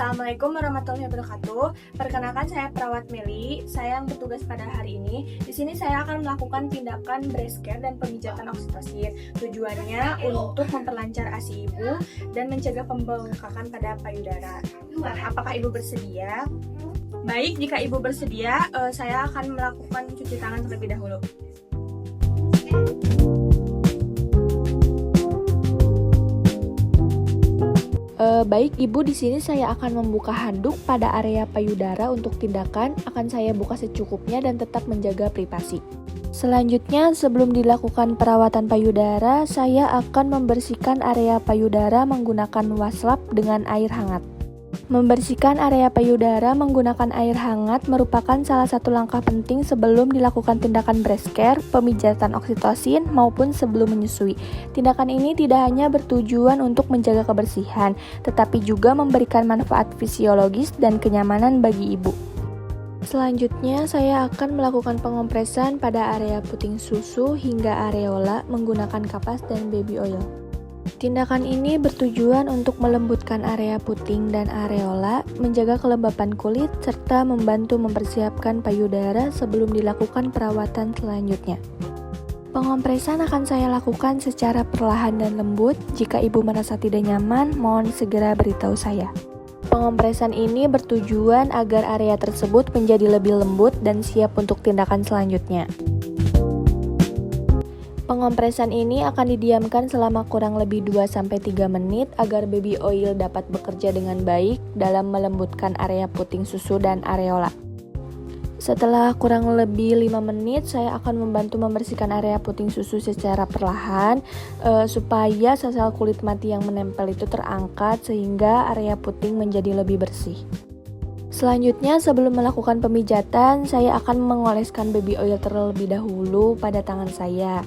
Assalamualaikum warahmatullahi wabarakatuh. Perkenalkan, saya perawat Meli. Saya yang bertugas pada hari ini. Di sini saya akan melakukan tindakan breast care dan pemijatan oksitosin. Tujuannya untuk memperlancar ASI ibu dan mencegah pembengkakan pada payudara. Apakah ibu bersedia? Baik, jika ibu bersedia, saya akan melakukan cuci tangan terlebih dahulu. Baik Ibu, di sini saya akan membuka handuk pada area payudara untuk tindakan. Akan saya buka secukupnya dan tetap menjaga privasi. Selanjutnya, sebelum dilakukan perawatan payudara, saya akan membersihkan area payudara menggunakan waslap dengan air hangat. Membersihkan area payudara menggunakan air hangat merupakan salah satu langkah penting sebelum dilakukan tindakan breast care, pemijatan oksitosin, maupun sebelum menyusui. Tindakan ini tidak hanya bertujuan untuk menjaga kebersihan, tetapi juga memberikan manfaat fisiologis dan kenyamanan bagi ibu. Selanjutnya, saya akan melakukan pengompresan pada area puting susu hingga areola menggunakan kapas dan baby oil. Tindakan ini bertujuan untuk melembutkan area puting dan areola, menjaga kelembapan kulit, serta membantu mempersiapkan payudara sebelum dilakukan perawatan selanjutnya. Pengompresan akan saya lakukan secara perlahan dan lembut. Jika ibu merasa tidak nyaman, mohon segera beritahu saya. Pengompresan ini bertujuan agar area tersebut menjadi lebih lembut dan siap untuk tindakan selanjutnya. Pengompresan ini akan didiamkan selama kurang lebih 2-3 menit agar baby oil dapat bekerja dengan baik dalam melembutkan area puting susu dan areola. Setelah kurang lebih 5 menit, saya akan membantu membersihkan area puting susu secara perlahan supaya sel-sel kulit mati yang menempel itu terangkat sehingga area puting menjadi lebih bersih. Selanjutnya, sebelum melakukan pemijatan, saya akan mengoleskan baby oil terlebih dahulu pada tangan saya.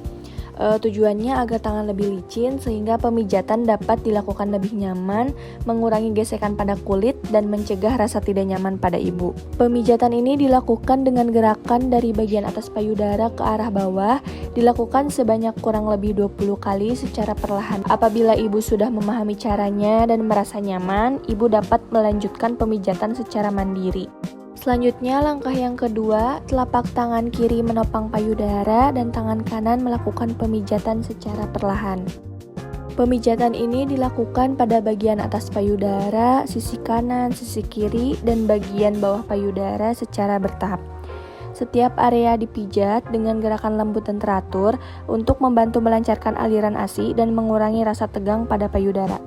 Tujuannya agar tangan lebih licin sehingga pemijatan dapat dilakukan lebih nyaman, mengurangi gesekan pada kulit, dan mencegah rasa tidak nyaman pada ibu. Pemijatan ini dilakukan dengan gerakan dari bagian atas payudara ke arah bawah, dilakukan sebanyak kurang lebih 20 kali secara perlahan. Apabila ibu sudah memahami caranya dan merasa nyaman, ibu dapat melanjutkan pemijatan secara mandiri. Selanjutnya, langkah yang kedua, telapak tangan kiri menopang payudara dan tangan kanan melakukan pemijatan secara perlahan. Pemijatan ini dilakukan pada bagian atas payudara, sisi kanan, sisi kiri, dan bagian bawah payudara secara bertahap. Setiap area dipijat dengan gerakan lembut dan teratur untuk membantu melancarkan aliran ASI dan mengurangi rasa tegang pada payudara.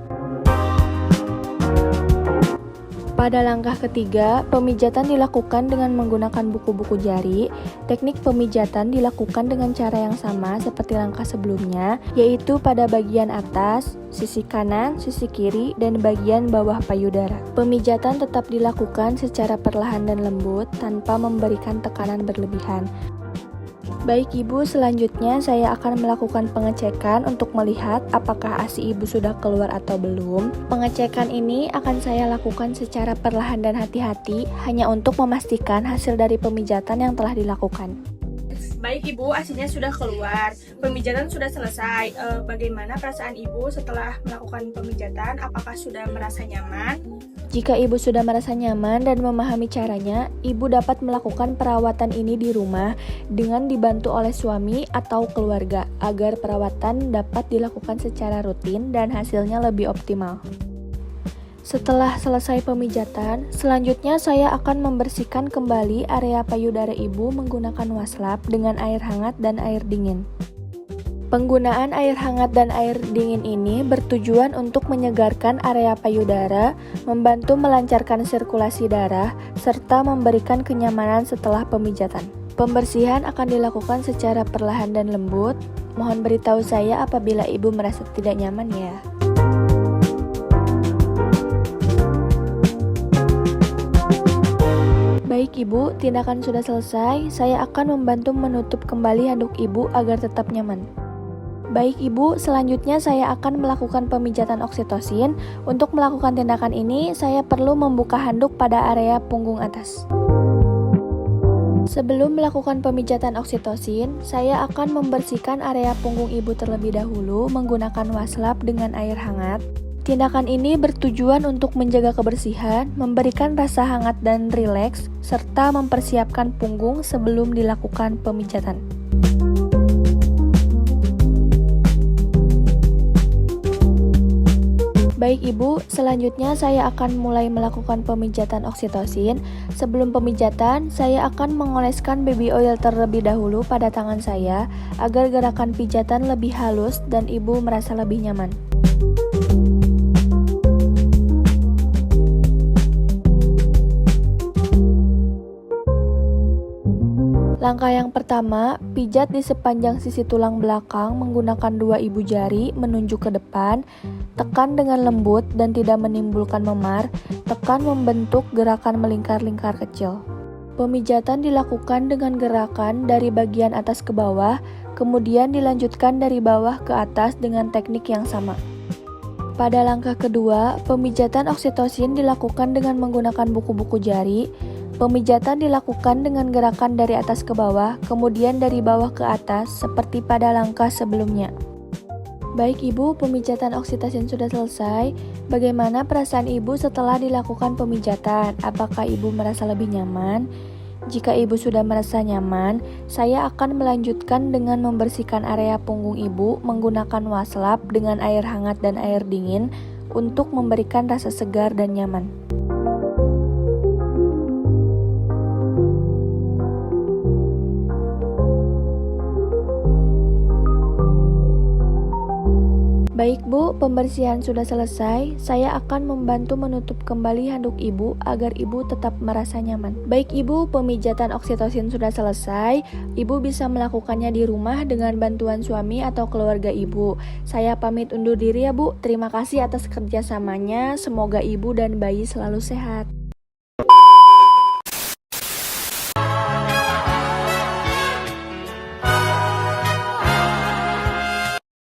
Pada langkah ketiga, pemijatan dilakukan dengan menggunakan buku-buku jari. Teknik pemijatan dilakukan dengan cara yang sama seperti langkah sebelumnya, yaitu pada bagian atas, sisi kanan, sisi kiri, dan bagian bawah payudara. Pemijatan tetap dilakukan secara perlahan dan lembut tanpa memberikan tekanan berlebihan. Baik Ibu, selanjutnya saya akan melakukan pengecekan untuk melihat apakah ASI Ibu sudah keluar atau belum. Pengecekan ini akan saya lakukan secara perlahan dan hati-hati, hanya untuk memastikan hasil dari pemijatan yang telah dilakukan. Baik Ibu, ASI-nya sudah keluar, pemijatan sudah selesai. Bagaimana perasaan Ibu setelah melakukan pemijatan? Apakah sudah merasa nyaman? Jika ibu sudah merasa nyaman dan memahami caranya, ibu dapat melakukan perawatan ini di rumah dengan dibantu oleh suami atau keluarga agar perawatan dapat dilakukan secara rutin dan hasilnya lebih optimal. Setelah selesai pemijatan, selanjutnya saya akan membersihkan kembali area payudara ibu menggunakan waslap dengan air hangat dan air dingin. Penggunaan air hangat dan air dingin ini bertujuan untuk menyegarkan area payudara, membantu melancarkan sirkulasi darah, serta memberikan kenyamanan setelah pemijatan. Pembersihan akan dilakukan secara perlahan dan lembut. Mohon beritahu saya apabila ibu merasa tidak nyaman ya. Baik Ibu, tindakan sudah selesai. Saya akan membantu menutup kembali handuk ibu agar tetap nyaman. Baik Ibu, selanjutnya saya akan melakukan pemijatan oksitosin. Untuk melakukan tindakan ini, saya perlu membuka handuk pada area punggung atas. Sebelum melakukan pemijatan oksitosin, saya akan membersihkan area punggung ibu terlebih dahulu menggunakan waslap dengan air hangat. Tindakan ini bertujuan untuk menjaga kebersihan, memberikan rasa hangat dan rileks, serta mempersiapkan punggung sebelum dilakukan pemijatan. Baik Ibu, selanjutnya saya akan mulai melakukan pemijatan oksitosin. Sebelum pemijatan, saya akan mengoleskan baby oil terlebih dahulu pada tangan saya agar gerakan pijatan lebih halus dan Ibu merasa lebih nyaman. Langkah yang pertama, pijat di sepanjang sisi tulang belakang menggunakan 2 ibu jari menunjuk ke depan, tekan dengan lembut dan tidak menimbulkan memar, tekan membentuk gerakan melingkar-lingkar kecil. Pemijatan dilakukan dengan gerakan dari bagian atas ke bawah, kemudian dilanjutkan dari bawah ke atas dengan teknik yang sama. Pada langkah kedua, pemijatan oksitosin dilakukan dengan menggunakan buku-buku jari. Pemijatan dilakukan dengan gerakan dari atas ke bawah, kemudian dari bawah ke atas, seperti pada langkah sebelumnya. Baik Ibu, pemijatan oksitosin sudah selesai. Bagaimana perasaan Ibu setelah dilakukan pemijatan? Apakah Ibu merasa lebih nyaman? Jika Ibu sudah merasa nyaman, saya akan melanjutkan dengan membersihkan area punggung Ibu menggunakan washcloth dengan air hangat dan air dingin untuk memberikan rasa segar dan nyaman. Baik Bu, pembersihan sudah selesai. Saya akan membantu menutup kembali handuk Ibu agar Ibu tetap merasa nyaman. Baik Ibu, pemijatan oksitosin sudah selesai. Ibu bisa melakukannya di rumah dengan bantuan suami atau keluarga Ibu. Saya pamit undur diri ya Bu. Terima kasih atas kerjasamanya. Semoga Ibu dan bayi selalu sehat.